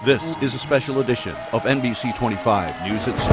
This is a special edition of NBC 25 News at 6.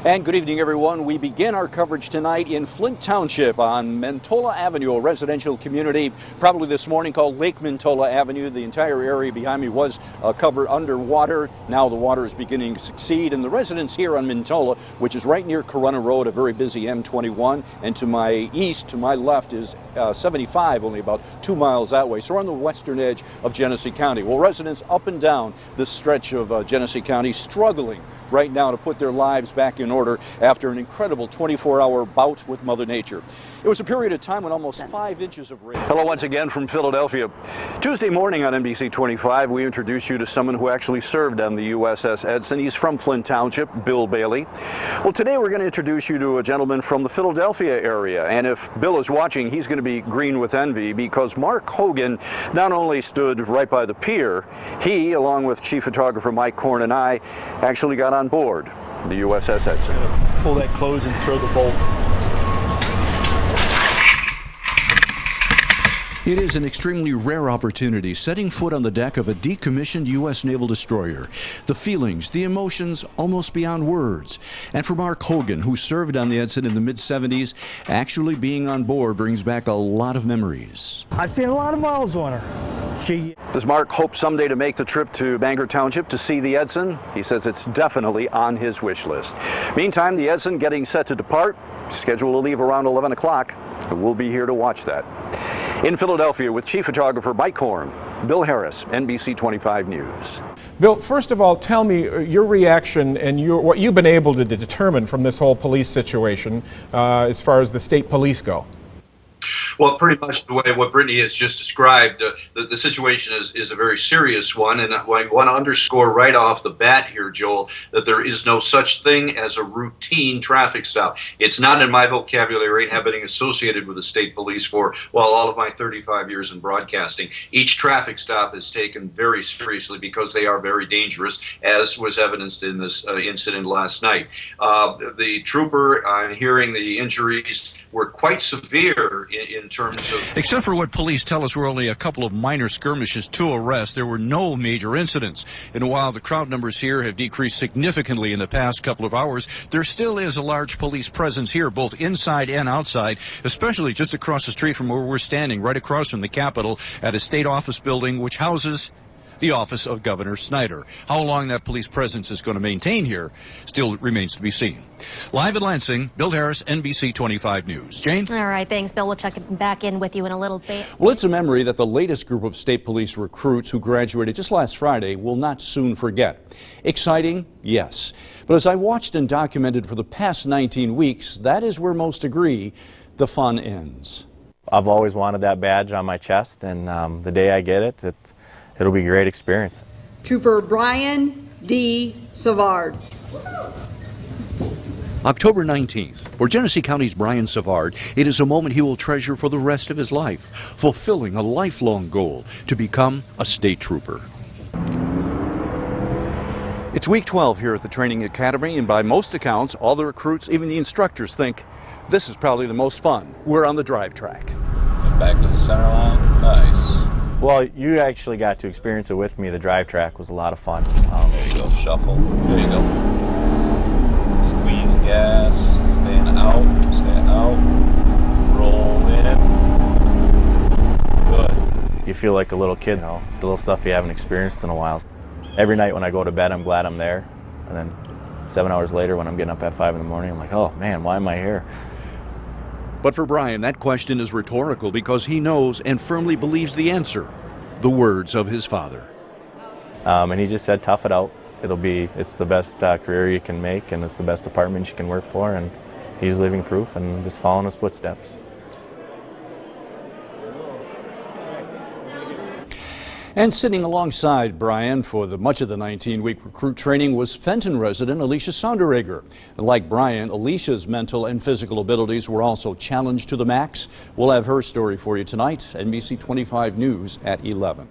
And good evening, everyone. We begin our coverage tonight in Flint Township on Mentola Avenue, a residential community probably this morning called Lake Mentola Avenue. The entire area behind me was covered underwater. Now the water is beginning to succeed, and the residents here on Mentola, which is right near Corunna Road, a very busy M21, and to my east, to my left is 75, only about 2 miles that way. So we're on the western edge of Genesee County. Well, residents up and down this stretch of Genesee County struggling right now to put their lives back in order after an incredible 24-hour bout with Mother Nature. It was a period of time when almost 5 inches of rain. Hello once again from Philadelphia. Tuesday morning on NBC 25, we introduce you to someone who actually served on the USS Edson. He's from Flint Township, Bill Bailey. Well, today we're going to introduce you to a gentleman from the Philadelphia area. And if Bill is watching, he's going to be green with envy because Mark Hogan not only stood right by the pier, he, along with Chief Photographer Mike Korn and I, actually got on board the USS Edson. Pull that close and throw the bolt. It is an extremely rare opportunity setting foot on the deck of a decommissioned U.S. naval destroyer. The feelings, the emotions, almost beyond words. And for Mark Hogan, who served on the Edson in the mid-70s, actually being on board brings back a lot of memories. I've seen a lot of miles on her. Does Mark hope someday to make the trip to Bangor Township to see the Edson? He says it's definitely on his wish list. Meantime, the Edson getting set to depart, scheduled to leave around 11 o'clock. We'll be here to watch that. In Philadelphia with Chief Photographer Mike Korn, Bill Harris, NBC 25 News. Bill, first of all, tell me your reaction and what you've been able to determine from this whole police situation as far as the state police go. Well, pretty much the way what Brittany has just described, the situation is a very serious one, and I want to underscore right off the bat here, Joel, that there is no such thing as a routine traffic stop. It's not in my vocabulary, having associated with the state police for, well, all of my 35 years in broadcasting. Each traffic stop is taken very seriously because they are very dangerous, as was evidenced in this incident last night. The trooper, I'm hearing the injuries were quite severe in terms of... Except for what police tell us were only a couple of minor skirmishes to arrest, there were no major incidents. And while the crowd numbers here have decreased significantly in the past couple of hours, there still is a large police presence here, both inside and outside, especially just across the street from where we're standing, right across from the Capitol at a state office building which houses the office of Governor Snyder. How long that police presence is going to maintain here still remains to be seen. Live in Lansing, Bill Harris, NBC 25 News. Jane? All right, thanks, Bill. We'll check back in with you in a little bit. Well, it's a memory that the latest group of state police recruits who graduated just last Friday will not soon forget. Exciting? Yes. But as I watched and documented for the past 19 weeks, that is where most agree the fun ends. I've always wanted that badge on my chest, and the day I get it, it'll be a great experience. Trooper Brian D. Savard. October 19th. For Genesee County's Brian Savard, it is a moment he will treasure for the rest of his life, fulfilling a lifelong goal to become a state trooper. It's week 12 here at the training academy, and by most accounts, all the recruits, even the instructors, think this is probably the most fun. We're on the drive track. And back to the center line. Nice. Well, you actually got to experience it with me. The drive track was a lot of fun. There you go, shuffle. There you go. Squeeze gas, staying out, roll in. Good. You feel like a little kid, though. It's the little stuff you haven't experienced in a while. Every night when I go to bed, I'm glad I'm there. And then 7 hours later when I'm getting up at 5 in the morning, I'm like, oh man, why am I here? But for Brian, that question is rhetorical because he knows and firmly believes the answer, the words of his father. And he just said, tough it out. It's the best career you can make, and it's the best department you can work for, and he's living proof and just following his footsteps. And sitting alongside Brian for much of the 19-week recruit training was Fenton resident Alicia Sonderegger. Like Brian, Alicia's mental and physical abilities were also challenged to the max. We'll have her story for you tonight, NBC 25 News at 11.